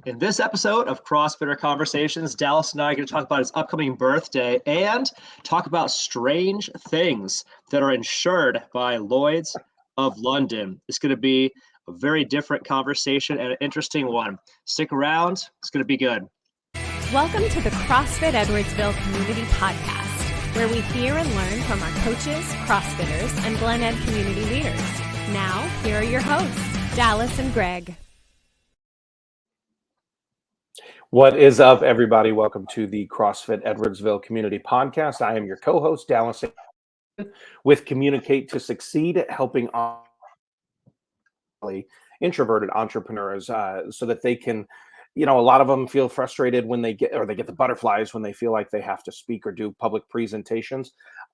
In this episode of CrossFitter Conversations, Dallas and I are going to talk about his upcoming birthday and talk about strange things that are insured by Lloyd's of London. It's going to be a very different conversation and an interesting one. Stick around. It's going to be good. Welcome to the CrossFit Edwardsville Community Podcast, where we hear and learn from our coaches, CrossFitters, and Glen Ed community leaders. Now, here are your hosts, Dallas and Greg. What is up, everybody? Welcome to the CrossFit Edwardsville Community Podcast. I am your co-host, Dallas, with Communicate to Succeed, helping introverted entrepreneurs so that they can, a lot of them feel frustrated when they get the butterflies when they feel like they have to speak or do public presentations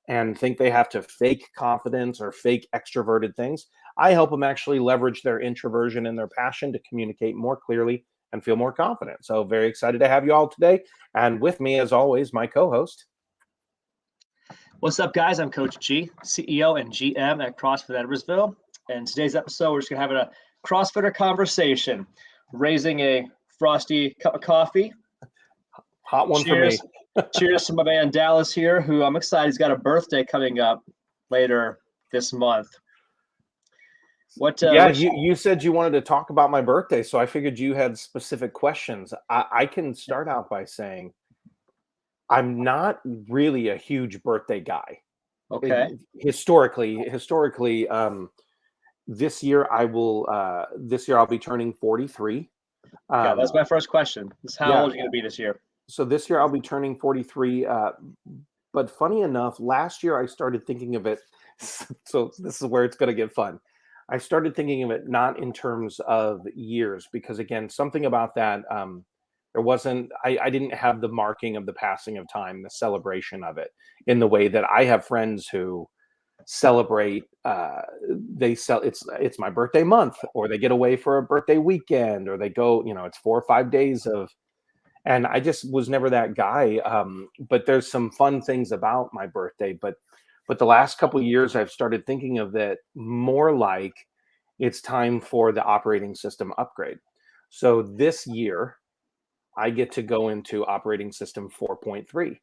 and think they have to fake confidence or fake extroverted things. I help them actually leverage their introversion and their passion to communicate more clearly and feel more confident. So very excited to have you all today. And with me, as always, my co-host. What's up, guys? I'm Coach G, CEO and GM at CrossFit Edwardsville. And today's episode, we're just going to have a CrossFitter conversation, raising a frosty cup of coffee. Hot one Cheers. for me. Cheers to my man Dallas here, who I'm excited. He's got a birthday coming up later this month. You said you wanted to talk about my birthday, so I figured you had specific questions. I can start out by saying I'm not really a huge birthday guy. Okay. Historically, this year I'll be turning 43. Yeah, that's my first question. How old are you going to be this year? So this year I'll be turning 43. But funny enough, last year I started thinking of it. So this is where it's going to get fun. I started thinking of it not in terms of years, because again, something about that, I didn't have the marking of the passing of time, the celebration of it, in the way that I have friends who celebrate. It's my birthday month, or they get away for a birthday weekend, or they go, it's 4 or 5 days of, and I just was never that guy. But there's some fun things about my birthday, but the last couple of years, I've started thinking of it more like it's time for the operating system upgrade. So this year, I get to go into operating system 4.3.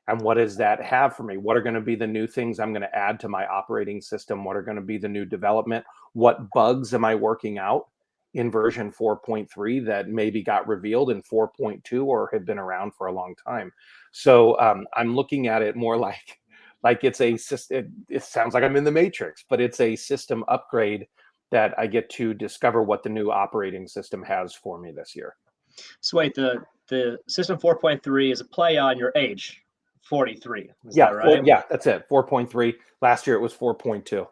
And what does that have for me? What are going to be the new things I'm going to add to my operating system? What are going to be the new development? What bugs am I working out in version 4.3 that maybe got revealed in 4.2 or had been around for a long time? So I'm looking at it more like it's a system. It sounds like I'm in the Matrix, but it's a system upgrade that I get to discover what the new operating system has for me this year. So wait, the system 4.3 is a play on your age, 43. Is that right? Yeah, that's it. 4.3. Last year it was 4.2.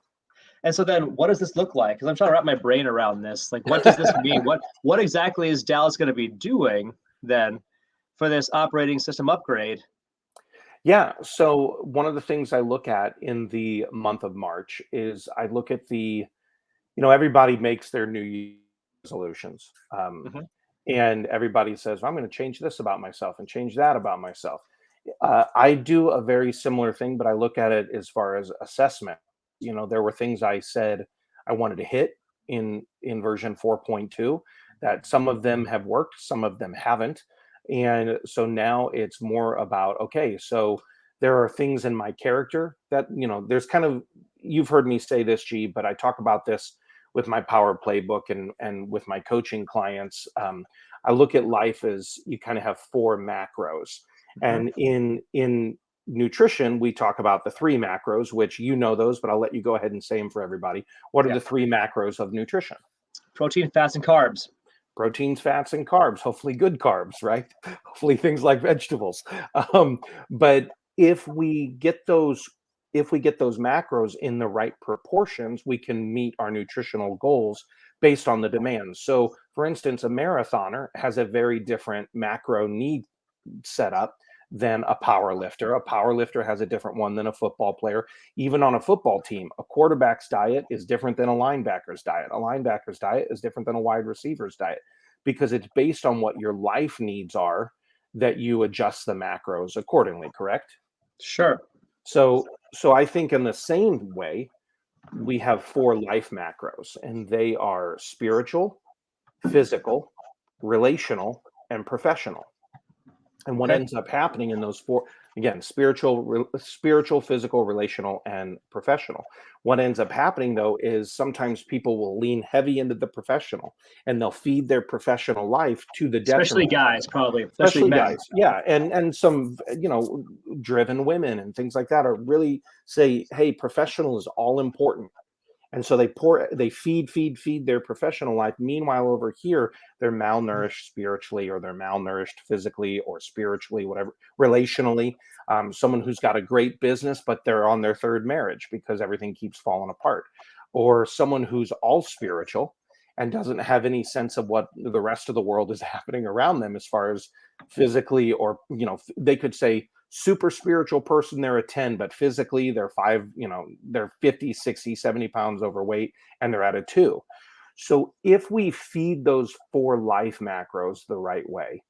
And so then what does this look like? Because I'm trying to wrap my brain around this. Like, what does this mean? What exactly is Dallas going to be doing then for this operating system upgrade? Yeah. So one of the things I look at in the month of March is I look at everybody makes their New Year's resolutions. And everybody says, I'm going to change this about myself and change that about myself. I do a very similar thing, but I look at it as far as assessment. There were things I said I wanted to hit in version 4.2 that some of them have worked, some of them haven't. And so now it's more about, okay, so there are things in my character that, there's kind of, you've heard me say this, G, but I talk about this with my power playbook and with my coaching clients. I look at life as you kind of have 4 macros. And in nutrition, we talk about the 3 macros, which you know those, but I'll let you go ahead and say them for everybody. What are the 3 macros of nutrition? Protein, fats, and carbs. Proteins, fats, and carbs, hopefully good carbs, right? Hopefully things like vegetables. But if we get those macros in the right proportions, we can meet our nutritional goals based on the demands. So for instance, a marathoner has a very different macro need setup than a power lifter. A power lifter has a different one than a football player. Even on a football team, a quarterback's diet is different than a linebacker's diet. A linebacker's diet is different than a wide receiver's diet, because it's based on what your life needs are that you adjust the macros accordingly, correct? Sure. So I think in the same way, we have 4 life macros, and they are spiritual, physical, relational, and professional. And what ends up happening in those four, again, spiritual, physical, relational, and professional. What ends up happening though is sometimes people will lean heavy into the professional, and they'll feed their professional life to the detriment. Especially guys, probably. Especially men. guys, yeah, and some driven women and things like that are really say, hey, professional is all important. And so they feed their professional life. Meanwhile, over here, they're malnourished spiritually, or they're malnourished physically or spiritually, whatever, relationally. Someone who's got a great business, but they're on their third marriage because everything keeps falling apart. Or someone who's all spiritual and doesn't have any sense of what the rest of the world is happening around them as far as physically, or, they could say, super spiritual person, they're a 10, but physically they're 5, they're 50, 60, 70 pounds overweight, and they're at a 2. So if we feed those 4 life macros the right way,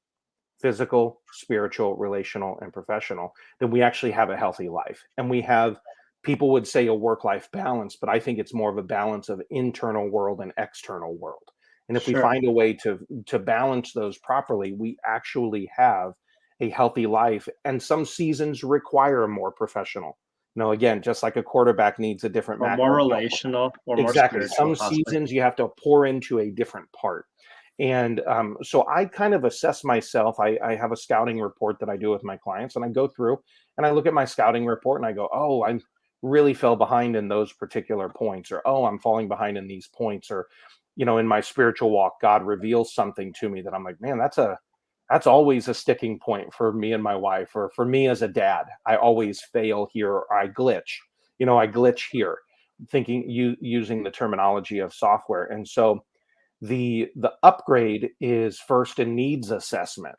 physical, spiritual, relational, and professional, then we actually have a healthy life. And we have, people would say, a work-life balance, but I think it's more of a balance of internal world and external world. And if we find a way to balance those properly, we actually have a healthy life. And some seasons require more professional. Again, just like a quarterback needs a different or more relational, or more exactly. spiritual. Some seasons you have to pour into a different part. And so I kind of assess myself. I have a scouting report that I do with my clients, and I go through and I look at my scouting report and I go, oh, I really fell behind in those particular points, or, oh, I'm falling behind in these points, or, in my spiritual walk, God reveals something to me that I'm like, man, that's always a sticking point for me and my wife, or for me as a dad. I always fail here, or I glitch. I glitch here, using the terminology of software. And so the upgrade is first a needs assessment.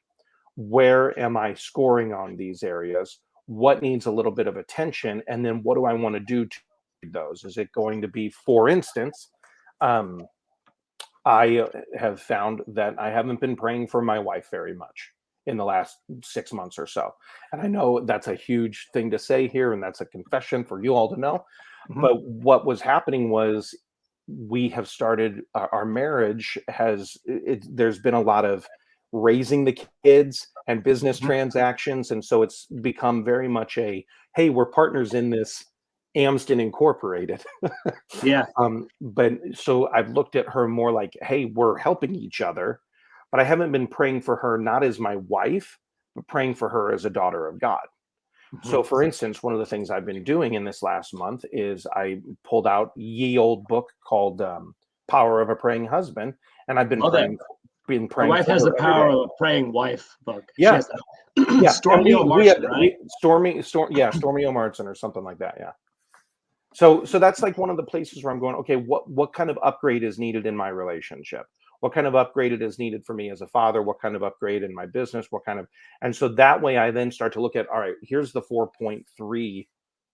Where am I scoring on these areas? What needs a little bit of attention? And then what do I want to do to those? Is it going to be, for instance, I have found that I haven't been praying for my wife very much in the last 6 months or so. And I know that's a huge thing to say here, and that's a confession for you all to know. Mm-hmm. But what was happening was, we have started, our marriage there's been a lot of raising the kids and business transactions. And so it's become very much hey, we're partners in this, Amsden Incorporated. Yeah. But so I've looked at her more like, hey, we're helping each other, but I haven't been praying for her not as my wife, but praying for her as a daughter of God. So for instance, one of the things I've been doing in this last month is I pulled out ye old book called Power of a Praying Husband, and I've been praying. My wife has the Power of a Praying Wife book. Yeah. Yeah. Stormy O'Marson, right? Stormy O'Marson or something like that. Yeah. So that's like one of the places where I'm going, okay, what kind of upgrade is needed in my relationship? What kind of upgrade is needed for me as a father? What kind of upgrade in my business? And so that way I then start to look at, all right, here's the 4.3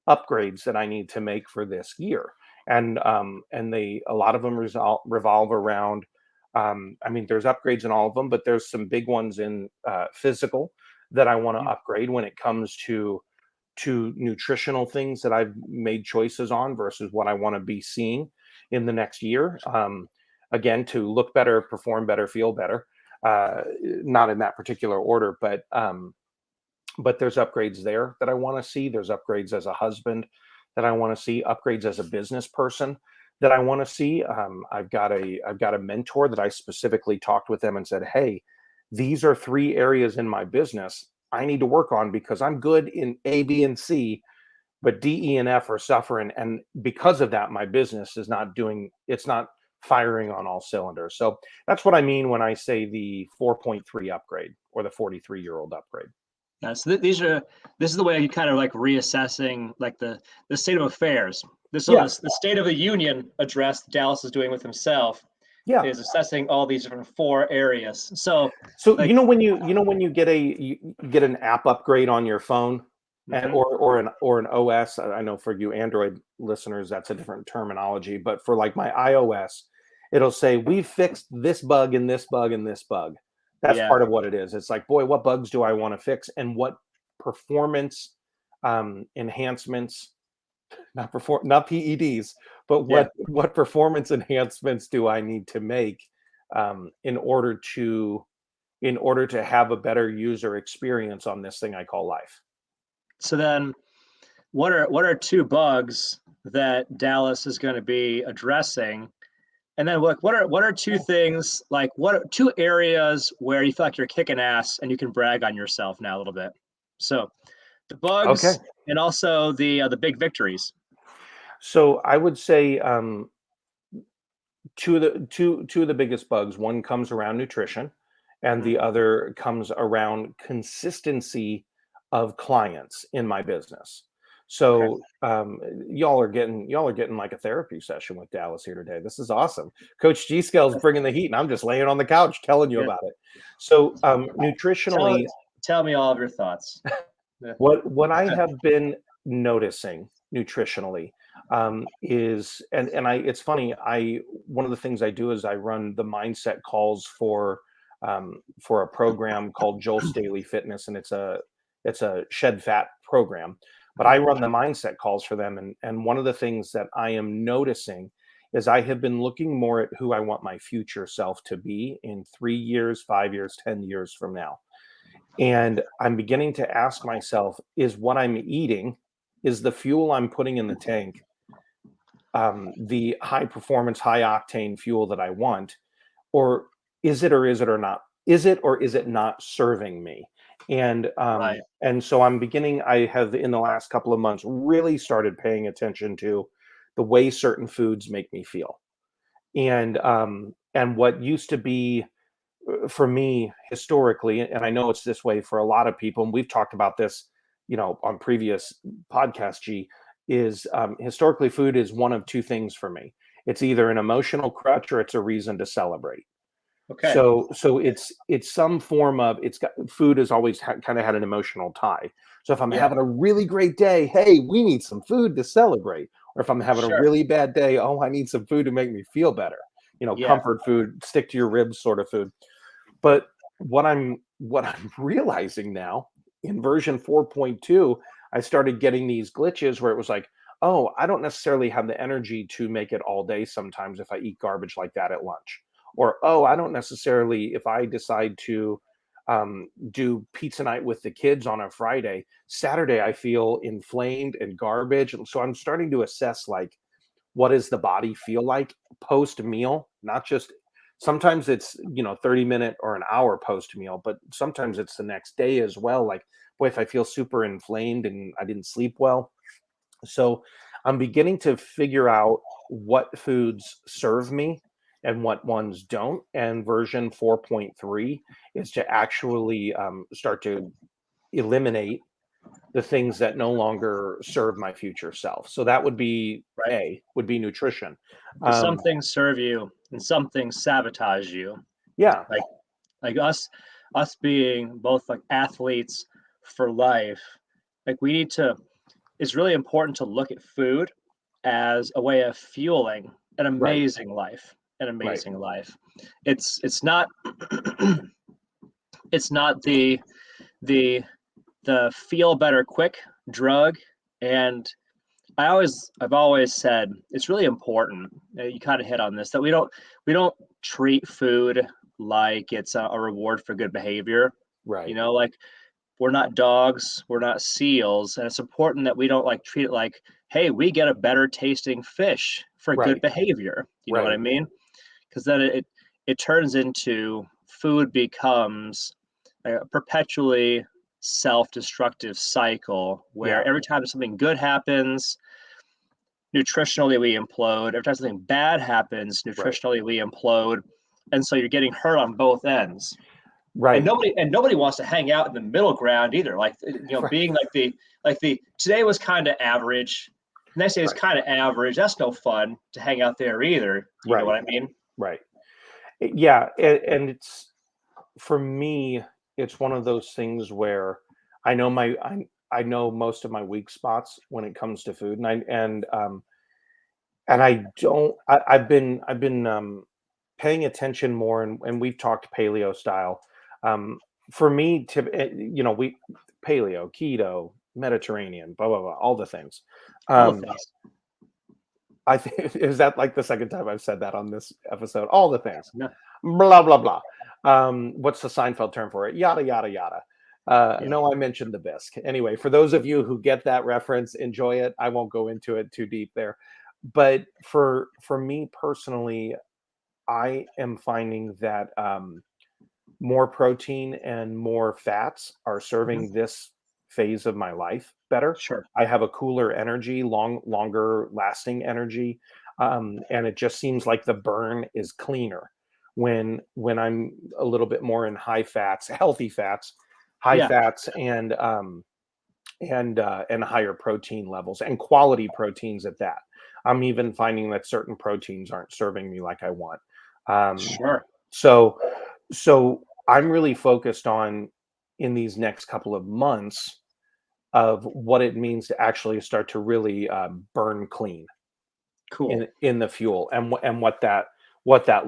upgrades that I need to make for this year. And a lot of them revolve around, there's upgrades in all of them, but there's some big ones in physical that I want to upgrade when it comes to nutritional things that I've made choices on versus what I want to be seeing in the next year. Again, to look better, perform better, feel better, not in that particular order, but there's upgrades there that I want to see. There's upgrades as a husband that I want to see, upgrades as a business person that I want to see. I've got a mentor that I specifically talked with them and said, hey, these are 3 areas in my business I need to work on, because I'm good in A, B, and C, but D, E, and F are suffering. And because of that, my business is not firing on all cylinders. So that's what I mean when I say the 4.3 upgrade, or the 43-year-old upgrade. Yeah, so this is the way you kind of like reassessing like the state of affairs. This is the State of the Union address Dallas is doing with himself. Yeah, is assessing all these different 4 areas. So like, when you get an app upgrade on your phone, and or an OS. I know for you Android listeners that's a different terminology, but for like my iOS, it'll say we've fixed this bug and this bug and this bug. That's part of what it is. It's like, boy, what bugs do I want to fix, and what performance enhancements, not PEDs, but what performance enhancements do I need to make in order to in order to have a better user experience on this thing I call life. So then, what are two bugs that Dallas is going to be addressing? And then what are two things, like what are two areas where you feel like you're kicking ass and you can brag on yourself now a little bit? So the bugs and also the big victories. So I would say two of the biggest bugs. One comes around nutrition, and the other comes around consistency of clients in my business. So y'all are getting like a therapy session with Dallas here today. This is awesome. Coach G Scale's bringing the heat, and I'm just laying on the couch telling you about it. So nutritionally, tell me all of your thoughts. What I have been noticing nutritionally is, and it's funny. One of the things I do is I run the mindset calls for a program called Joel's Daily Fitness, and it's a shed fat program. But I run the mindset calls for them, and one of the things that I am noticing is I have been looking more at who I want my future self to be in 3 years, 5 years, 10 years from now. And I'm beginning to ask myself, is what I'm eating, is the fuel I'm putting in the tank, the high performance, high octane fuel that I want, or is it not? Is it or is it not serving me? And and so I have in the last couple of months really started paying attention to the way certain foods make me feel. And what used to be for me historically, and I know it's this way for a lot of people, and we've talked about this, on previous podcasts, G, is historically food is one of two things for me. It's either an emotional crutch or it's a reason to celebrate. Okay. So it's some form of, food has always kind of had an emotional tie. So if I'm having a really great day, hey, we need some food to celebrate. Or if I'm having a really bad day, oh, I need some food to make me feel better. Comfort food, stick to your ribs sort of food. But what I'm realizing now in version 4.2, I started getting these glitches where it was like, oh, I don't necessarily have the energy to make it all day sometimes if I eat garbage like that at lunch. Or, oh, I don't necessarily, if I decide to do pizza night with the kids on a Friday, Saturday I feel inflamed and garbage. And so I'm starting to assess, like, what does the body feel like post meal? Not just, sometimes it's 30-minute or an hour post meal, but sometimes it's the next day as well. Like, boy, if I feel super inflamed and I didn't sleep well. So I'm beginning to figure out what foods serve me and what ones don't. And version 4.3 is to actually start to eliminate the things that no longer serve my future self. So that would be would be nutrition. Some things serve you and some things sabotage you. Yeah. Like us being both like athletes for life, like it's really important to look at food as a way of fueling an amazing life. It's not it's not the feel better quick drug. And I've always said it's really important, you kind of hit on this, that we don't treat food like it's a reward for good behavior. Right. Like, we're not dogs, we're not seals, and it's important that we don't like treat it like, hey, we get a better tasting fish for good behavior. You know what I mean? Because then it turns into, food becomes a perpetually self-destructive cycle where every time something good happens, nutritionally we implode. Every time something bad happens, nutritionally we implode. And so you're getting hurt on both ends. Right. And nobody wants to hang out in the middle ground either. Like, being like the today was kind of average, next day is kind of average. That's no fun to hang out there either. You know what I mean? Right. Yeah. And it's, for me, it's one of those things where I know I know most of my weak spots when it comes to food, and I've been paying attention more, and we've talked paleo style. For me, we paleo, keto, Mediterranean, blah blah blah, all the things. I think, is that like the second time I've said that on this episode? All the things, blah blah blah. What's the Seinfeld term for it? Yada, yada, yada. Yeah. No, I mentioned the bisque. Anyway, for those of you who get that reference, enjoy it. I won't go into it too deep there. But for me personally, I am finding that more protein and more fats are serving this phase of my life better. Sure. I have a cooler energy, longer lasting energy, and it just seems like the burn is cleaner when I'm a little bit more in high fats, healthy fats, high Yeah. fats, and higher protein levels and quality proteins at that. I'm even finding that certain proteins aren't serving me like I want. Sure. So so I'm really focused on in these next couple of months of what it means to actually start to really burn clean Cool. in the fuel and what that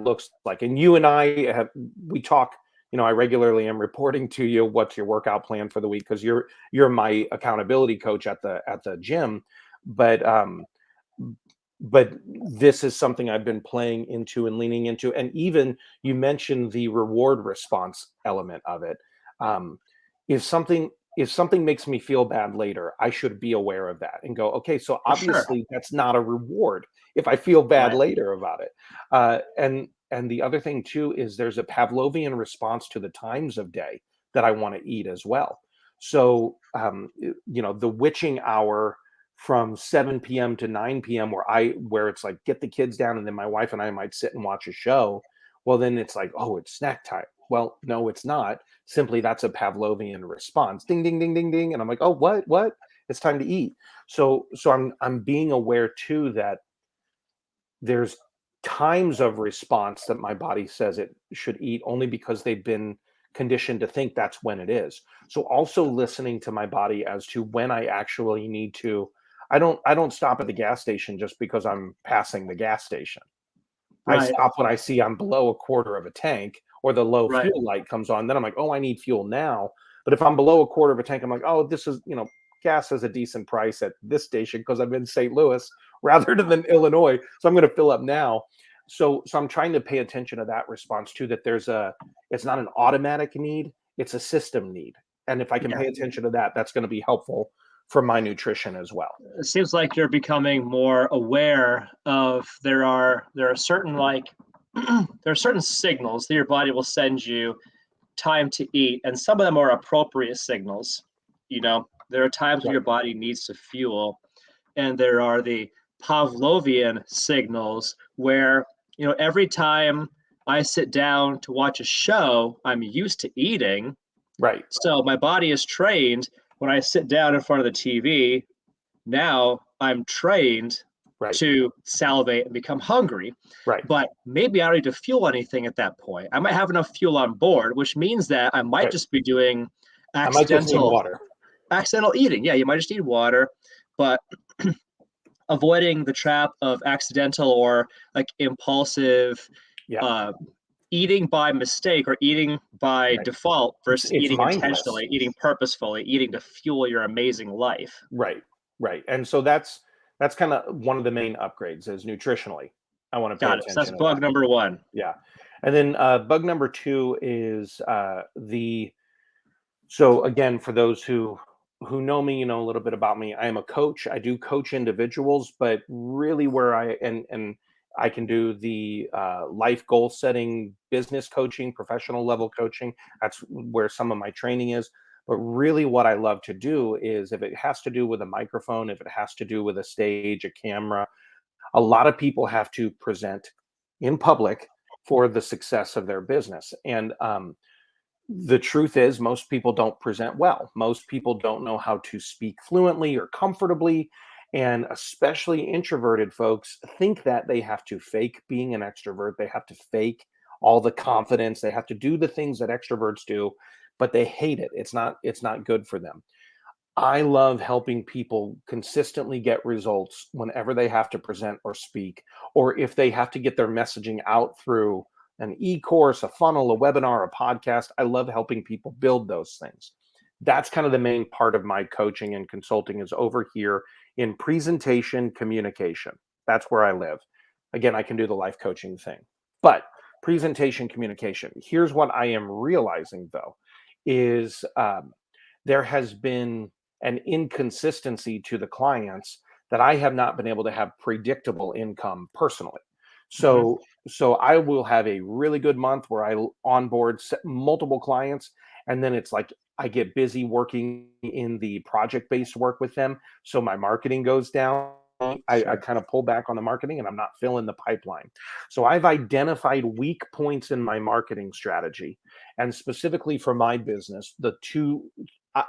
looks like. And you and I we talk. I regularly am reporting to you what's your workout plan for the week because you're my accountability coach at the gym, but but this is something I've been playing into and leaning into. And even you mentioned the reward response element of it. Um, if something makes me feel bad later, I should be aware of that and go, okay, so For sure. obviously that's not a reward if I feel bad Right. later about it. And the other thing too is there's a Pavlovian response to the times of day that I want to eat as well. So the witching hour from 7 p.m. to 9 p.m. where it's like get the kids down and then my wife and I might sit and watch a show. Well, then it's like, oh, it's snack time. Well, no, it's not. Simply that's a Pavlovian response. Ding, ding, ding, ding, ding. And I'm like, oh, what? What? It's time to eat. So I'm being aware too that there's times of response that my body says it should eat only because they've been conditioned to think that's when it is. So also listening to my body as to when I actually need to. I don't stop at the gas station just because I'm passing the gas station. I Right. stop when I see I'm below a quarter of a tank or the low Right. fuel light comes on. Then I'm like, oh, I need fuel now. But if I'm below a quarter of a tank, I'm like, oh, this is, gas is a decent price at this station because I'm in St. Louis rather than Illinois. So I'm going to fill up now. So I'm trying to pay attention to that response too, that it's not an automatic need, it's a system need. And if I can Yeah. pay attention to that, that's going to be helpful for my nutrition as well. It seems like you're becoming more aware of there are certain there are certain signals that your body will send you time to eat, and some of them are appropriate signals. There are times when Right. your body needs to fuel, and there are the Pavlovian signals where every time I sit down to watch a show, I'm used to eating. Right. So my body is trained when I sit down in front of the TV. Now I'm trained Right. to salivate and become hungry. Right. But maybe I don't need to fuel anything at that point. I might have enough fuel on board, which means that I might Right. just be doing I might just need water. accidental eating. Yeah, you might just need water, but avoiding the trap of accidental or like impulsive Yeah. eating by mistake or eating by Right. default versus It's eating mindless. intentionally, eating purposefully, eating to fuel your amazing life. Right. Right. And so that's kind of one of the main upgrades is nutritionally. I want to pay Got it. So that's attention to bug that. number one. Yeah. And then bug number 2 is so again, for those who know me, a little bit about me. I am a coach. I do coach individuals, but really where and I can do the life goal setting, business coaching, professional level coaching. That's where some of my training is. But really, what I love to do is if it has to do with a microphone, if it has to do with a stage, a camera, a lot of people have to present in public for the success of their business. And the truth is, most people don't present well. Most people don't know how to speak fluently or comfortably. And especially introverted folks think that they have to fake being an extrovert. They have to fake all the confidence. They have to do the things that extroverts do, but they hate it. It's not good for them. I love helping people consistently get results whenever they have to present or speak, or if they have to get their messaging out through an e-course, a funnel, a webinar, a podcast. I love helping people build those things. That's kind of the main part of my coaching and consulting is over here in presentation communication. That's where I live. Again, I can do the life coaching thing. But presentation communication. Here's what I am realizing though, is there has been an inconsistency to the clients that I have not been able to have predictable income personally. So I will have a really good month where I onboard multiple clients, and then it's like I get busy working in the project-based work with them, so my marketing goes down. I kind of pull back on the marketing, and I'm not filling the pipeline. So I've identified weak points in my marketing strategy, and specifically for my business,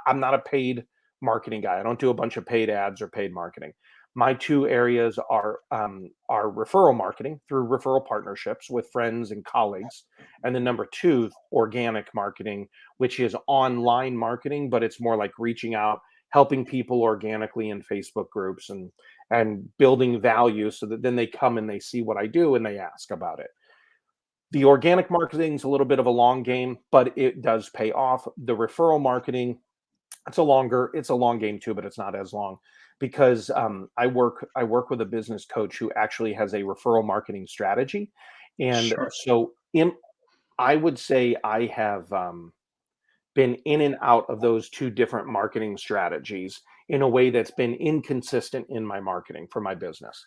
I'm not a paid marketing guy. I don't do a bunch of paid ads or paid marketing. My two areas are referral marketing through referral partnerships with friends and colleagues, and then number two, organic marketing, which is online marketing, but it's more like reaching out, helping people organically in Facebook groups and building value so that then they come and they see what I do and they ask about it. The organic marketing is a little bit of a long game, but it does pay off. The referral marketing, it's a long game too, but it's not as long because I work with a business coach who actually has a referral marketing strategy. And so I would say I have been in and out of those two different marketing strategies in a way that's been inconsistent in my marketing for my business.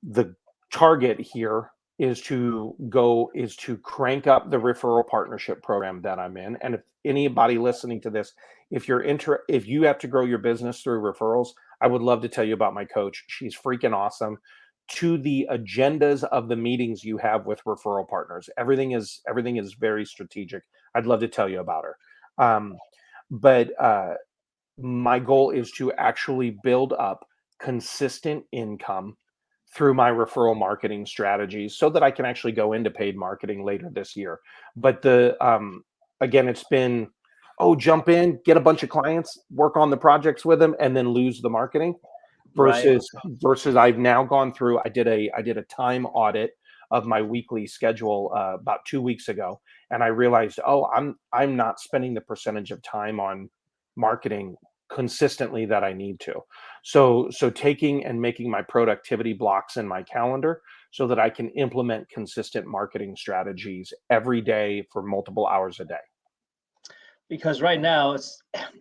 The target here is to crank up the referral partnership program that I'm in. And if anybody listening to this, if you have to grow your business through referrals, I would love to tell you about my coach. She's freaking awesome. To the agendas of the meetings you have with referral partners, everything is very strategic. I'd love to tell you about her. But my goal is to actually build up consistent income through my referral marketing strategies so that I can actually go into paid marketing later this year. But again, it's been, jump in, get a bunch of clients, work on the projects with them, and then lose the marketing versus I've now gone through, I did a time audit of my weekly schedule about 2 weeks ago. And I realized, I'm not spending the percentage of time on marketing consistently that I need to. So taking and making my productivity blocks in my calendar so that I can implement consistent marketing strategies every day for multiple hours a day. Because right now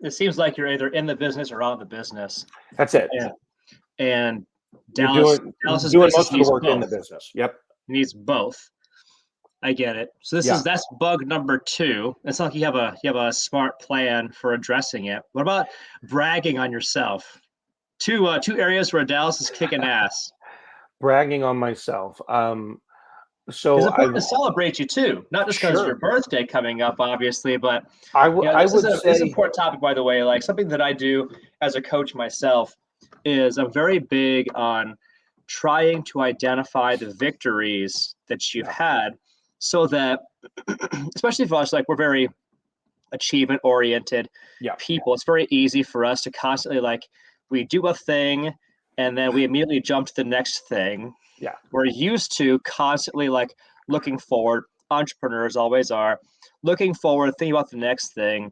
it seems like you're either in the business or out of the business. That's it. And Dallas's doing most of the work in the business. Yep. Needs both. I get it. So that's bug number 2. It's not like you have a smart plan for addressing it. What about bragging on yourself? Two areas where Dallas is kicking ass. Bragging on myself. So it's important to celebrate you too, not just because of your birthday coming up, obviously, but it's an important topic, by the way. Like something that I do as a coach myself is I'm very big on trying to identify the victories that you've had, so that, especially for us, like we're very achievement oriented people. It's very easy for us to constantly we do a thing and then we immediately jump to the next thing. Yeah. We're used to constantly looking forward. Entrepreneurs always are looking forward, thinking about the next thing,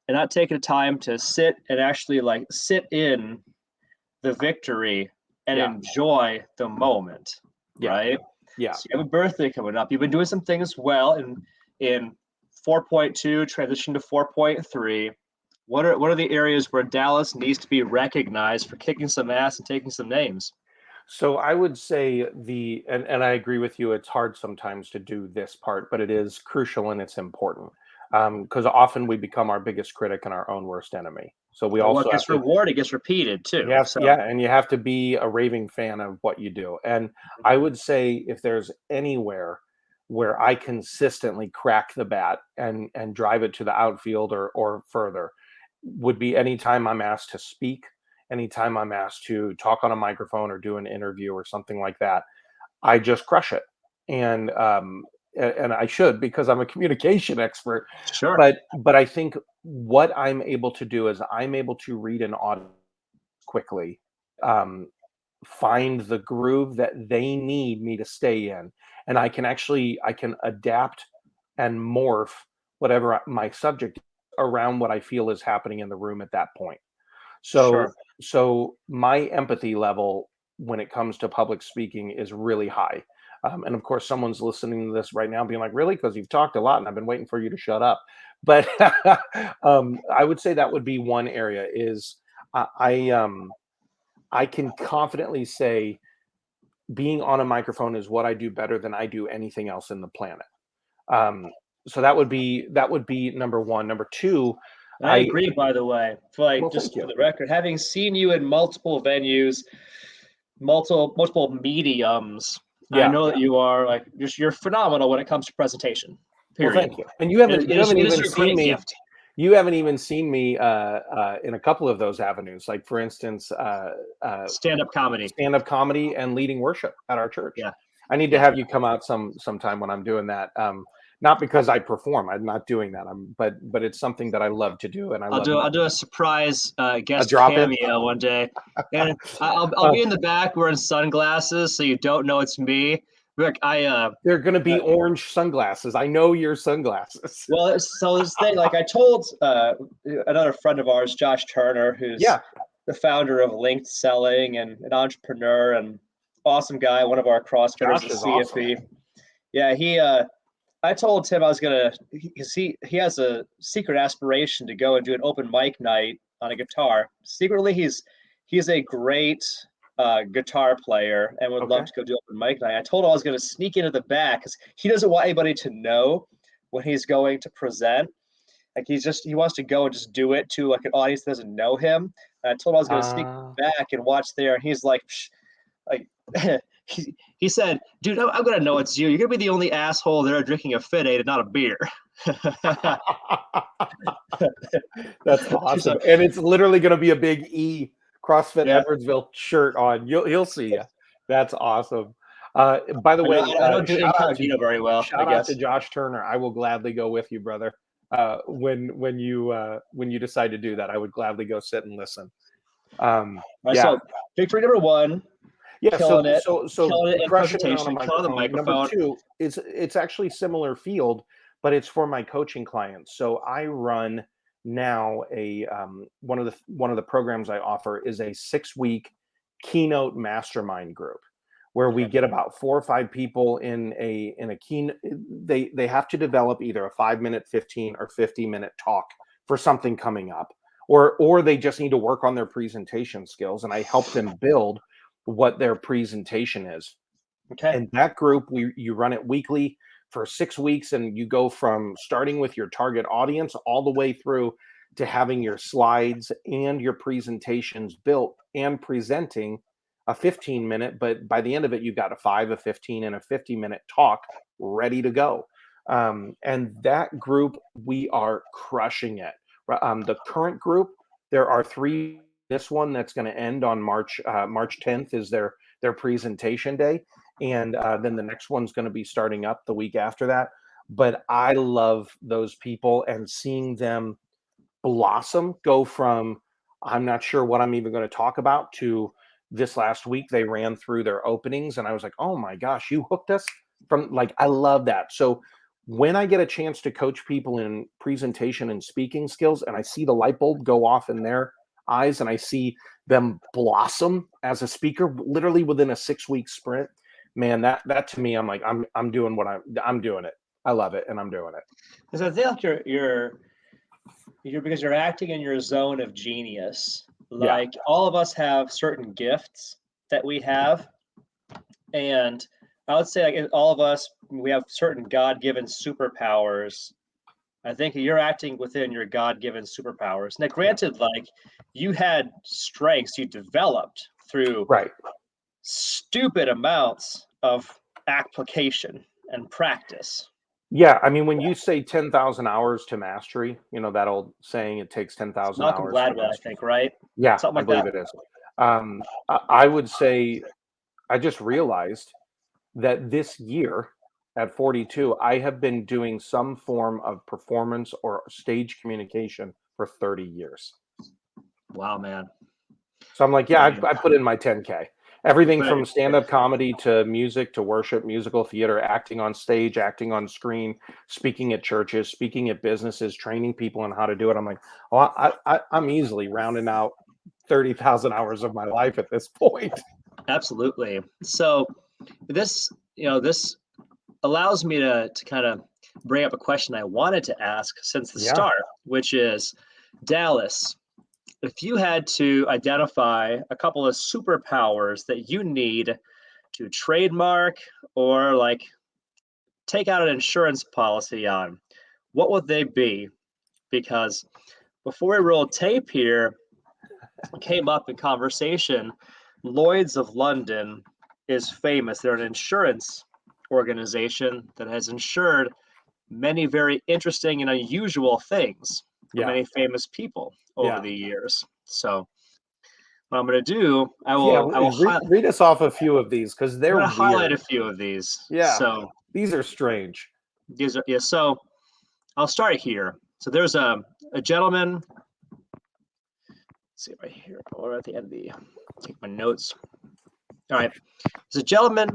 and not taking the time to sit and actually sit in the victory and enjoy the moment. Right? Yeah. So you have a birthday coming up. You've been doing some things well in 4.2, transition to 4.3. What are the areas where Dallas needs to be recognized for kicking some ass and taking some names? So I would say and I agree with you, it's hard sometimes to do this part, but it is crucial and it's important. Because often we become our biggest critic and our own worst enemy. So what gets rewarded gets repeated too. And you have to be a raving fan of what you do. And I would say if there's anywhere where I consistently crack the bat and drive it to the outfield or further, would be anytime I'm asked to speak, anytime I'm asked to talk on a microphone or do an interview or something like that. I just crush it. And I should, because I'm a communication expert. Sure. But I think what I'm able to do is I'm able to read an audience quickly, find the groove that they need me to stay in, and I can adapt and morph whatever my subject around what I feel is happening in the room at that point. So my empathy level when it comes to public speaking is really high. And of course, someone's listening to this right now being like, really? Because you've talked a lot and I've been waiting for you to shut up. But I would say that would be one area is I can confidently say being on a microphone is what I do better than I do anything else in the planet. So that would be number one. Number two, I agree, by the way. Just for the record, having seen you in multiple venues, multiple mediums, I know that you are you're phenomenal when it comes to presentation. Period. Well, thank you. And you haven't even seen me. Gift. You haven't even seen me in a couple of those avenues. Like for instance, stand-up comedy and leading worship at our church. Yeah. I need to have you come out sometime when I'm doing that. Not because I perform. I'm not doing that. But it's something that I love to do. And I'll do a surprise guest cameo one day. And I'll be in the back wearing sunglasses, so you don't know it's me. Look, they're going to be orange sunglasses. I know your sunglasses. Well, so this thing, I told another friend of ours, Josh Turner, who's the founder of Linked Selling and an entrepreneur and awesome guy, one of our CrossFitters at CFE. Awesome. Yeah, I told him I was gonna, because he has a secret aspiration to go and do an open mic night on a guitar. Secretly, he's a great guitar player and would love to go do open mic night. I told him I was going to sneak into the back because he doesn't want anybody to know when he's going to present. He wants to go and just do it to an audience that doesn't know him. And I told him I was going to sneak back and watch there. And he's like he said, dude, I'm going to know it's you. You're going to be the only asshole there drinking a Fit Aid and not a beer. That's awesome. And it's literally going to be a big E CrossFit Edwardsville shirt on. You'll see. That's awesome. By the way, I don't do incognito very well. Shout out to Josh Turner. I will gladly go with you, brother. When you decide to do that, I would gladly go sit and listen. So victory number one. Yeah, killing it in presentation, killing the microphone. Number two, it's actually similar field, but it's for my coaching clients. So I run now one of the programs I offer is a 6-week keynote mastermind group where we get about 4 or 5 people in a keynote. They have to develop either a 5-minute, 15 or 50-minute talk for something coming up, or they just need to work on their presentation skills, and I help them build what their presentation is. Okay. And that group, you run it weekly for 6 weeks, and you go from starting with your target audience all the way through to having your slides and your presentations built and presenting a 15-minute, but by the end of it, you've got a 5, a 15, and a 50-minute talk ready to go. And that group, we are crushing it. The current group, there are 3. This one that's going to end on March 10th is their presentation day. And then the next one's going to be starting up the week after that. But I love those people and seeing them blossom, go from I'm not sure what I'm even going to talk about to this last week they ran through their openings and I was like, oh my gosh, you hooked us from I love that. So when I get a chance to coach people in presentation and speaking skills and I see the light bulb go off in their eyes and I see them blossom as a speaker literally within a 6-week sprint, man, that to me, I'm like, I'm doing what I'm doing it. I love it and I'm doing it. Because I feel like you're because you're acting in your zone of genius. All of us have certain gifts that we have. And I would say all of us, we have certain God-given superpowers. I think you're acting within your God-given superpowers. Now, granted, you had strengths you developed through stupid amounts of application and practice. Yeah, I mean, when you say 10,000 hours to mastery, that old saying, it takes 10,000 hours. Malcolm Gladwell, I think, right? Yeah, something I believe it is. I would say, I just realized that this year at 42, I have been doing some form of performance or stage communication for 30 years. Wow, man. So I'm like, I put in my 10K. Everything from stand-up comedy to music to worship, musical theater, acting on stage, acting on screen, speaking at churches, speaking at businesses, training people on how to do it. I'm like, I'm easily rounding out 30,000 hours of my life at this point. Absolutely. So this this allows me to kind of bring up a question I wanted to ask since the start, which is, Dallas, if you had to identify a couple of superpowers that you need to trademark or like take out an insurance policy on, what would they be? Because before we rolled tape here, came up in conversation, Lloyd's of London is famous. They're an insurance organization that has insured many very interesting and unusual things for many famous people over the years. So what I'm going to do, I will read us off a few of these because they're weird. Highlight a few of these. Yeah. So these are strange. These are So I'll start here. So there's a gentleman. Let's see right here. Or at the end of take my notes. All right. There's a gentleman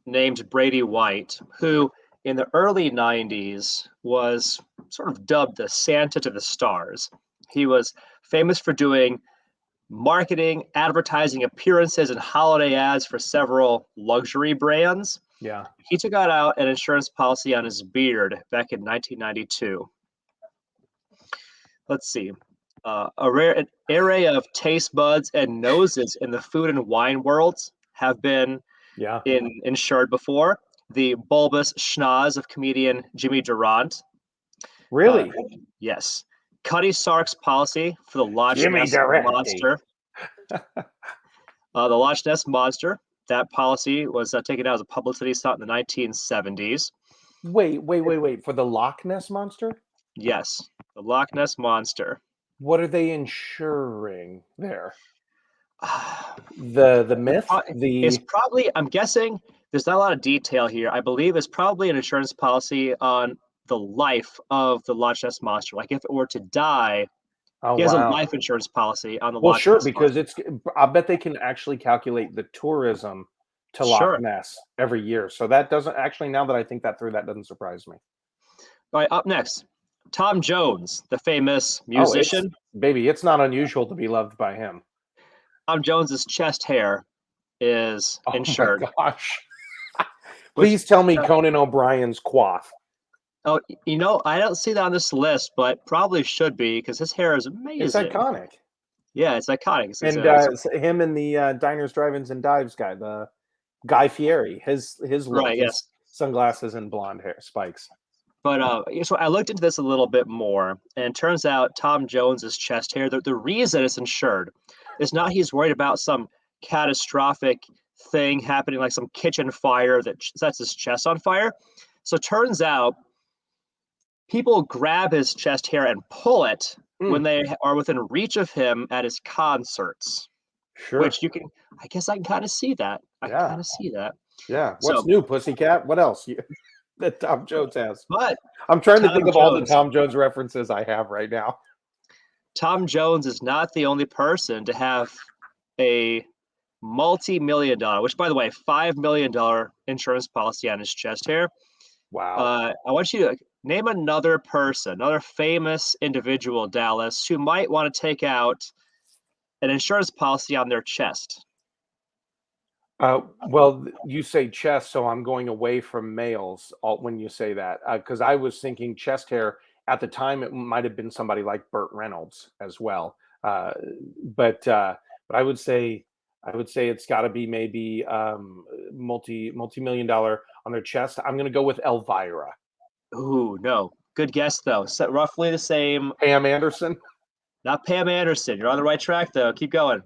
named Brady White who, in the early 90s, was sort of dubbed the Santa to the stars. He was famous for doing marketing, advertising appearances, and holiday ads for several luxury brands. Yeah. He took out an insurance policy on his beard back in 1992. Let's see. An array of taste buds and noses in the food and wine worlds have been insured before. The bulbous schnoz of comedian Jimmy Durant. Really? Yes. Cuddy Sark's policy for the Loch Ness Monster. The Loch Ness Monster. That policy was taken out as a publicity stunt in the 1970s. Wait. For the Loch Ness Monster? Yes. The Loch Ness Monster. What are they insuring there? The myth? It's probably, I'm guessing, there's not a lot of detail here. I believe it's probably an insurance policy on the life of the Loch Ness Monster. Like if it were to die, he has a life insurance policy on the Loch Ness Monster. Because I bet they can actually calculate the tourism to Loch Ness every year. So that doesn't actually, now that I think that through, that doesn't surprise me. All right, up next, Tom Jones, the famous musician. It's not unusual to be loved by him. Tom Jones's chest hair is insured. Oh my gosh. Please tell me Conan O'Brien's quaff. Oh, I don't see that on this list, but probably should be because his hair is amazing. It's iconic. Yeah, it's iconic. And him and the Diners, Drive-Ins, and Dives guy, the Guy Fieri, his look, his sunglasses and blonde hair spikes. But so I looked into this a little bit more, and it turns out Tom Jones's chest hair, the reason it's insured is not he's worried about some catastrophic thing happening, like some kitchen fire that sets his chest on fire. So it turns out people grab his chest hair and pull it when they are within reach of him at his concerts. Sure. Which I guess I can kind of see that. I can kind of see that. Yeah. What's new, Pussycat? What else that Tom Jones has? But I'm trying to think of all the Tom Jones references I have right now. Tom Jones is not the only person to have a multi-million-dollar, which, by the way, $5 million insurance policy on his chest hair. Wow. I want you to name another person, another famous individual, Dallas, who might want to take out an insurance policy on their chest. Well, you say chest, so I'm going away from males when you say that, because I was thinking chest hair. At the time, it might have been somebody like Burt Reynolds as well. But I would say it's got to be maybe multi-million dollar on their chest. I'm going to go with Elvira. Ooh, no. Good guess, though. So roughly the same. Pam Anderson? Not Pam Anderson. You're on the right track, though. Keep going.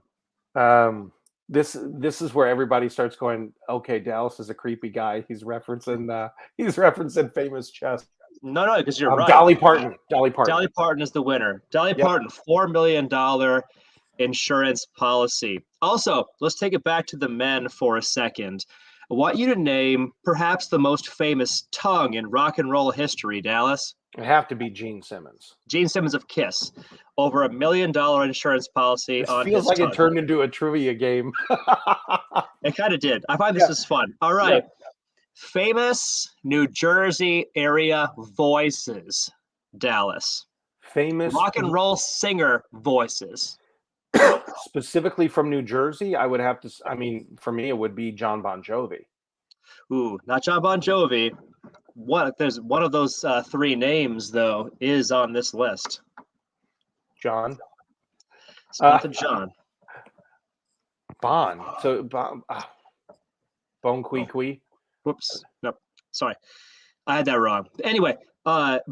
This is where everybody starts going, okay, Dallas is a creepy guy. He's referencing famous chest. No, because you're right. Dolly Parton. Dolly Parton is the winner. Dolly Parton, $4 million insurance policy. Also, let's take it back to the men for a second. I want you to name perhaps the most famous tongue in rock and roll history, Dallas. It'd have to be Gene Simmons. Gene Simmons of Kiss. Over $1 million insurance policy on his feels like tongue. It turned into a trivia game. It kind of did. I find this is fun. All right. Yeah. Famous New Jersey area voices, Dallas. Famous rock and roll singer voices. Specifically from New Jersey, I would have to, for me, it would be John Bon Jovi. Ooh, not John Bon Jovi. There's one of those three names though is on this list. John. It's not the John. Bon. So Bon. Bon Qui. Whoops. Nope. Sorry, I had that wrong. Anyway,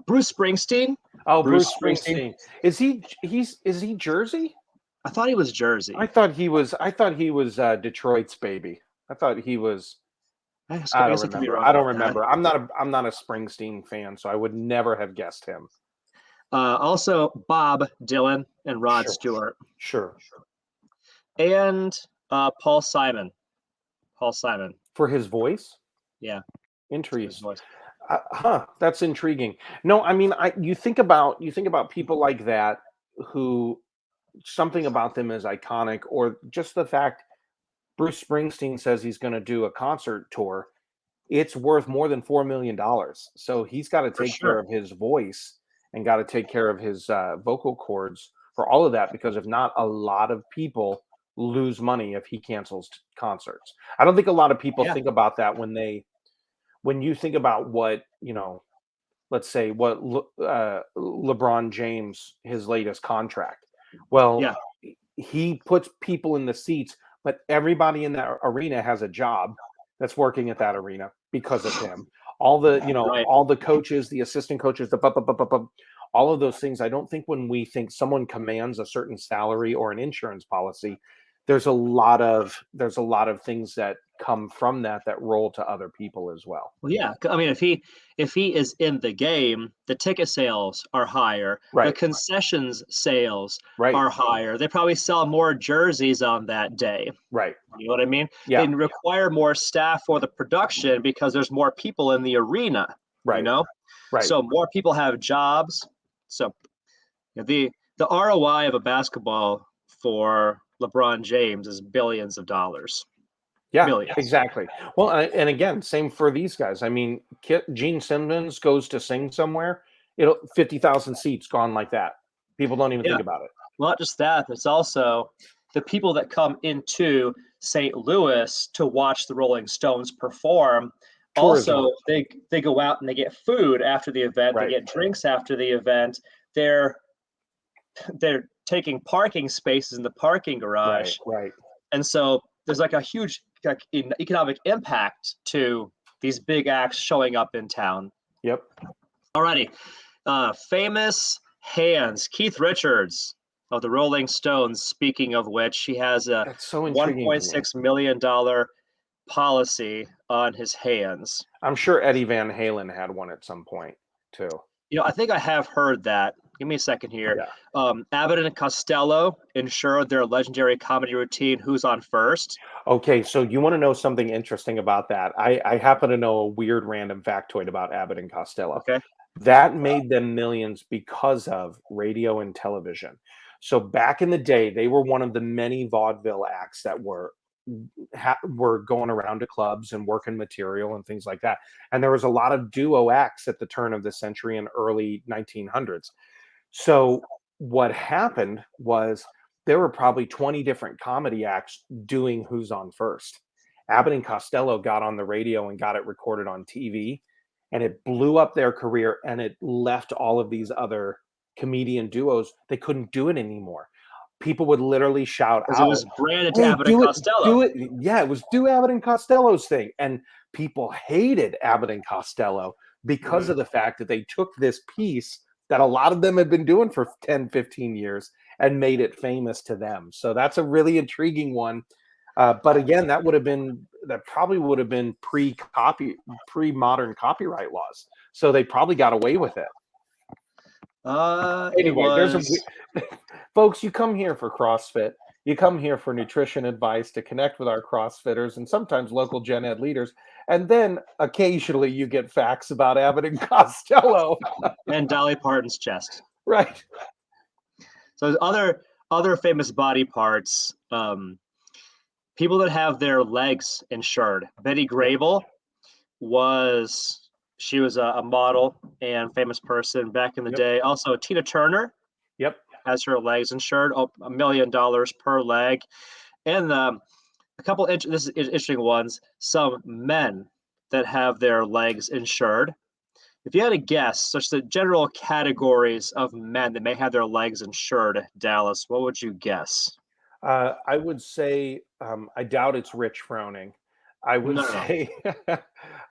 Bruce Springsteen. Oh, Bruce Springsteen. Is he Jersey? I thought he was Jersey. I thought he was Detroit's baby. I thought he was. I don't remember. I'm not a Springsteen fan, so I would never have guessed him. Also, Bob Dylan and Rod Stewart. Sure. And Paul Simon. For his voice? Yeah. Interesting. That's intriguing. No, I mean, you think about people like that who something about them is iconic, or just the fact Bruce Springsteen says he's going to do a concert tour. It's worth more than $4 million. So he's got to take care of his voice and got to take care of his vocal cords for all of that, because if not, a lot of people lose money if he cancels concerts. I don't think a lot of people think about that when you think about what, let's say what LeBron James, his latest contract. Well, he puts people in the seats, but everybody in that arena has a job that's working at that arena because of him. All the, all the coaches, the assistant coaches, all of those things. I don't think when we think someone commands a certain salary or an insurance policy, there's a lot of things that come from that roll to other people as well. Well, yeah. I mean, if he is in the game, the ticket sales are higher. Right. The concessions sales are higher. They probably sell more jerseys on that day. Right. You know what I mean? Yeah. They require more staff for the production because there's more people in the arena. Right. Right. So more people have jobs. So the ROI of a basketball for LeBron James is billions of dollars. Yeah, millions. Exactly. Well, and again, same for these guys. I mean, Gene Simmons goes to sing somewhere, 50,000 seats gone like that. People don't even think about it. Well, not just that, it's also the people that come into St. Louis to watch the Rolling Stones perform. Tourism. Also, they go out and they get food after the event. Right. They get drinks after the event. They're taking parking spaces in the parking garage. Right. And so there's like a huge economic impact to these big acts showing up in town. Yep. Alrighty. Famous hands. Keith Richards of the Rolling Stones, speaking of which, he has a $1.6 million policy on his hands. I'm sure Eddie Van Halen had one at some point too. I think I have heard that. Give me a second here. Yeah. Abbott and Costello insured their legendary comedy routine, Who's on First? Okay, so you want to know something interesting about that? I happen to know a weird random factoid about Abbott and Costello. Okay. That made them millions because of radio and television. So back in the day, they were one of the many vaudeville acts that were going around to clubs and working material and things like that. And there was a lot of duo acts at the turn of the century and early 1900s. So what happened was there were probably 20 different comedy acts doing Who's on First. Abbott and Costello got on the radio and got it recorded on TV, and it blew up their career, and it left all of these other comedian duos. They couldn't do it anymore. People would literally shout out. It was branded to Abbott and Costello. It was do Abbott and Costello's thing. And people hated Abbott and Costello because of the fact that they took this piece that a lot of them had been doing for 10, 15 years and made it famous to them. So that's a really intriguing one. But again, that probably would have been pre-modern copyright laws. So they probably got away with it. Anyway, folks, you come here for CrossFit. You come here for nutrition advice, to connect with our CrossFitters and sometimes local Gen Ed leaders. And then occasionally you get facts about Abbott and Costello. And Dolly Parton's chest. Right. So other famous body parts, people that have their legs insured. Betty Grable she was a model and famous person back in the day. Also, Tina Turner. Yep. Has her legs insured, $1 million per leg. And a couple this is interesting ones. Some men that have their legs insured. If you had to guess, such the general categories of men that may have their legs insured, Dallas, what would you guess? I would say I doubt it's Rich Froning. I would No. say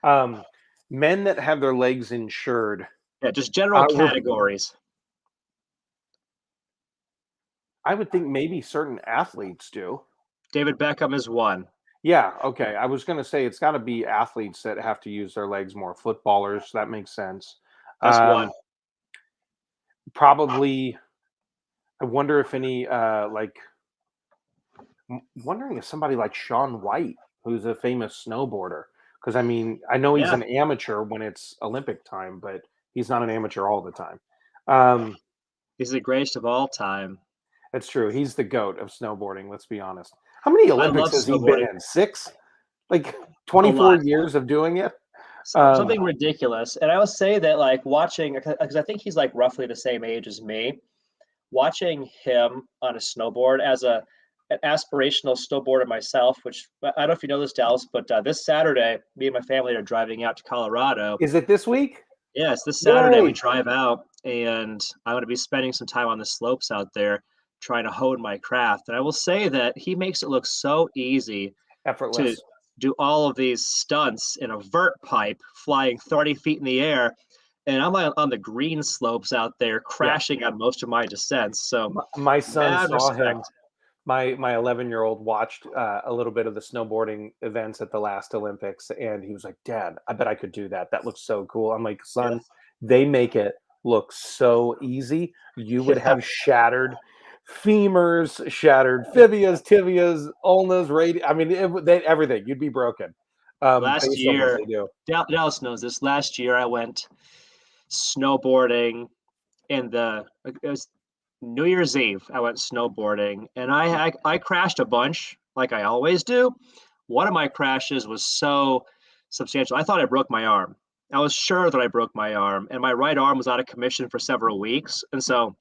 um, men that have their legs insured. Yeah, just general I would, categories. I would think maybe certain athletes do. David Beckham is one. Yeah, okay. I was going to say it's got to be athletes that have to use their legs more. Footballers, that makes sense. That's one. Probably. I wonder if any wondering if somebody like Shaun White, who's a famous snowboarder, because I mean, I know he's Yeah. an amateur when it's Olympic time, but he's not an amateur all the time. He's the greatest of all time. That's true. He's the GOAT of snowboarding, let's be honest. How many love Olympics has he been snowboarding. in? 6? Like 24 years of doing it? Something ridiculous. And I will say that, like, watching, because I think he's like roughly the same age as me, watching him on a snowboard as an aspirational snowboarder myself, which I don't know if you know this, Dallas, but this Saturday, me and my family are driving out to Colorado. Is it this week? Yes, this Saturday we Yay. drive out, and I'm going to be spending some time on the slopes out there trying to hone my craft. And I will say that he makes it look so easy Effortless. to do all of these stunts in a vert pipe flying 30 feet in the air. And I'm on the green slopes out there crashing on most of my descents. So my son saw respect. him. My 11-year-old watched a little bit of the snowboarding events at the last Olympics, and he was like, "Dad, I bet I could do that. That looks so cool." I'm like, "Son, Yeah. They make it look so easy. You would have shattered femurs, shattered fibias, tibias, ulnas, I mean, everything. You'd be broken." Last based on what year, they do. Dallas knows this. Last year, I went snowboarding it was New Year's Eve. I went snowboarding, and I crashed a bunch, like I always do. One of my crashes was so substantial. I thought I broke my arm. I was sure that I broke my arm, and my right arm was out of commission for several weeks. And so,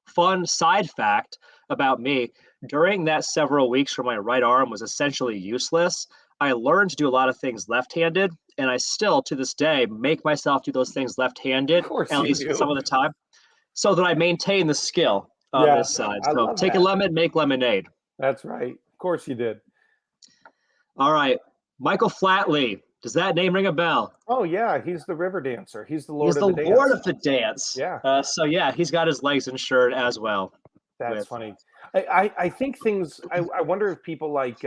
fun side fact about me, during that several weeks where my right arm was essentially useless, I learned to do a lot of things left-handed, and I still, to this day, make myself do those things left-handed, Of course at you least do. some of the time, so that I maintain the skill on this side. I So love take a that. lemon, make lemonade. That's right. Of course you did. All right, Michael Flatley. Does that name ring a bell? Oh yeah, he's the river dancer. He's the He's Lord the of the Lord dance. of the dance. Yeah. So yeah, he's got his legs insured as well. That's funny. I think things. I wonder if people like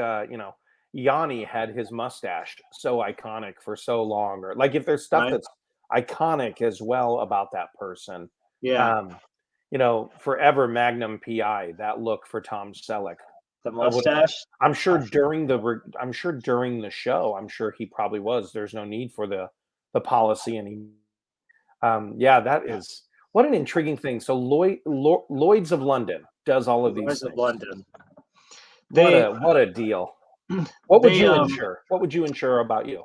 Yanni had his mustache so iconic for so long, or like if there's stuff Right. that's iconic as well about that person. Yeah, Forever Magnum PI, that look for Tom Selleck. the mustache. I'm sure during the show, I'm sure he probably was. There's no need for the policy anymore. That is what an intriguing thing. So Lloyd's of London does all of these Lloyd's things. of London. What a deal. What would you insure? What would you insure about you?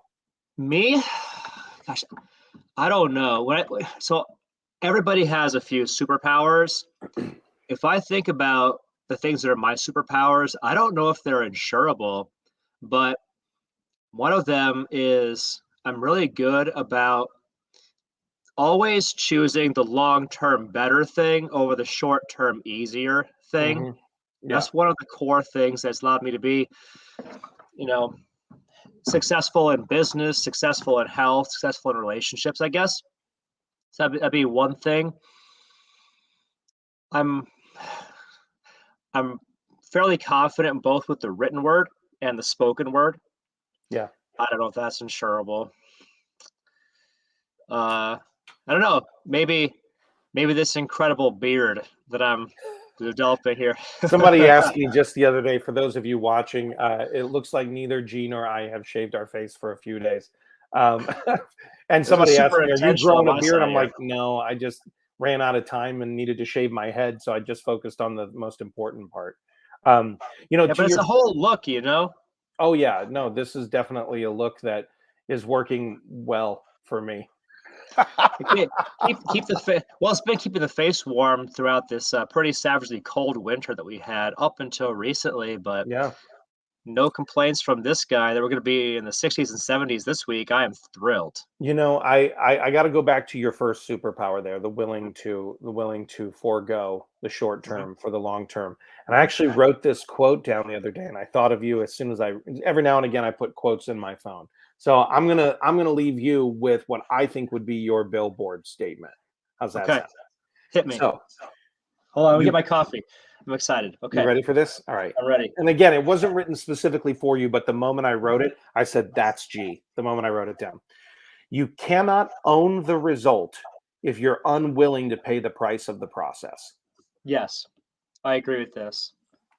Me? Gosh, I don't know. So everybody has a few superpowers. If I think about the things that are my superpowers, I don't know if they're insurable, but one of them is I'm really good about always choosing the long-term better thing over the short-term easier thing. Mhm. That's one of the core things that's allowed me to be, successful in business, successful in health, successful in relationships, I guess. So that'd be one thing. I'm fairly confident both with the written word and the spoken word. Yeah. I don't know if that's insurable. I don't know. Maybe this incredible beard that I'm developing here. Somebody asked me just the other day, for those of you watching, it looks like neither Gene or I have shaved our face for a few days. And somebody asked me, "Are you growing a beard?" I'm like, "No, I just ran out of time and needed to shave my head, so I just focused on the most important part." But it's a whole look, Oh yeah, no, this is definitely a look that is working well for me. keep the face. Well, it's been keeping the face warm throughout this pretty savagely cold winter that we had up until recently. But yeah, no complaints from this guy that we're going to be in the 60s and 70s this week. I am thrilled. You know, I got to go back to your first superpower there, the willing to forego the short term for the long term. And I actually wrote this quote down the other day, and I thought of you as soon as every now and again I put quotes in my phone. So I'm gonna leave you with what I think would be your billboard statement. How's that sound? Hit me. So, hold on, let me get my coffee. I'm excited. Okay. You ready for this? All right. I'm ready. And again, it wasn't written specifically for you, but the moment I wrote it, I said, that's G, the moment I wrote it down. You cannot own the result if you're unwilling to pay the price of the process. Yes, I agree with this.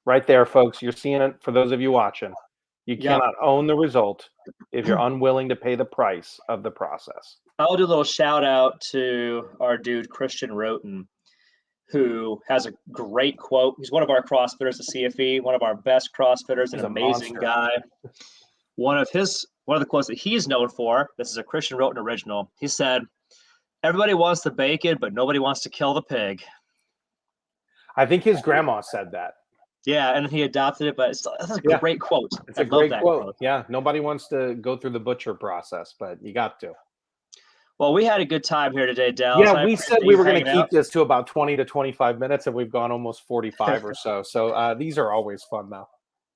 Right there, folks. You're seeing it for those of you watching. You cannot own the result if you're unwilling to pay the price of the process. I'll do a little shout out to our dude, Christian Roten, who has a great quote. He's one of our CrossFitters at CFE, one of our best CrossFitters, an amazing guy. One of the quotes that he's known for, this is a Christian Roten original. He said, "Everybody wants the bacon, but nobody wants to kill the pig." I think his grandma said that. Yeah, and he adopted it, but that's a great quote. It's a great quote. Yeah, nobody wants to go through the butcher process, but you got to. Well, we had a good time here today, Dallas. Yeah, we said we were going to keep this to about 20 to 25 minutes, and we've gone almost 45 or so. So these are always fun, though.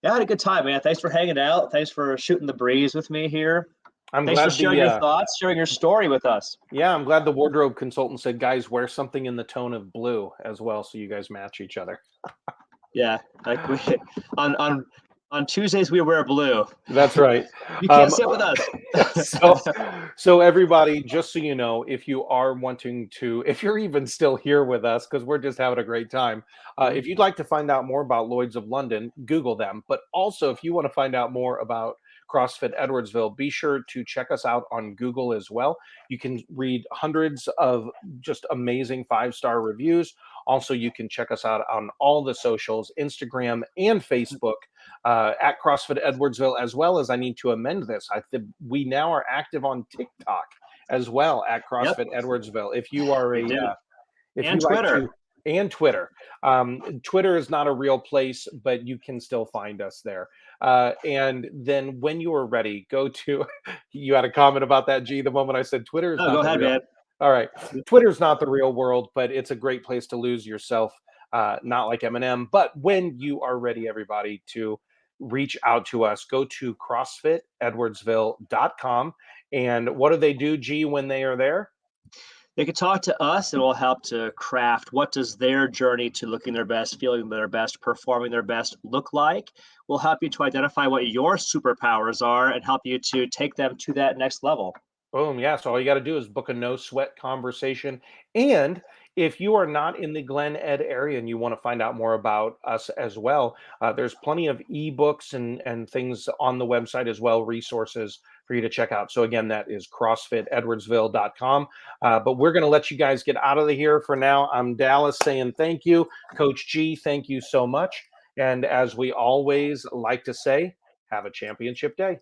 Yeah, I had a good time, man. Thanks for hanging out. Thanks for shooting the breeze with me here. Thanks for sharing your thoughts, sharing your story with us. Yeah, I'm glad the wardrobe consultant said, guys, wear something in the tone of blue as well, so you guys match each other. Yeah, like on Tuesdays we wear blue. That's right. You can't sit with us. So everybody, just so you know, if you are wanting to, if you're even still here with us, because we're just having a great time, if you'd like to find out more about Lloyd's of London, Google them. But also, if you want to find out more about CrossFit Edwardsville, be sure to check us out on Google as well. You can read hundreds of just amazing 5-star reviews. Also, you can check us out on all the socials, Instagram and Facebook, at CrossFit Edwardsville, as well as, I need to amend this, we now are active on TikTok as well at CrossFit Edwardsville. If you are and Twitter. Twitter is not a real place, but you can still find us there. And then when you are ready, go to, you had a comment about that, G, the moment I said Twitter is not go ahead, man. All right. Twitter's not the real world, but it's a great place to lose yourself, not like Eminem. But when you are ready, everybody, to reach out to us, go to CrossFitEdwardsville.com. And what do they do, G, when they are there? They can talk to us, and we'll help to craft what does their journey to looking their best, feeling their best, performing their best look like. We'll help you to identify what your superpowers are and help you to take them to that next level. Boom. Yeah. So all you got to do is book a no sweat conversation. And if you are not in the Glen Ed area and you want to find out more about us as well, there's plenty of ebooks and things on the website as well, resources for you to check out. So again, that is CrossFitEdwardsville.com. But we're going to let you guys get out of here for now. I'm Dallas saying thank you. Coach G, thank you so much. And as we always like to say, have a championship day.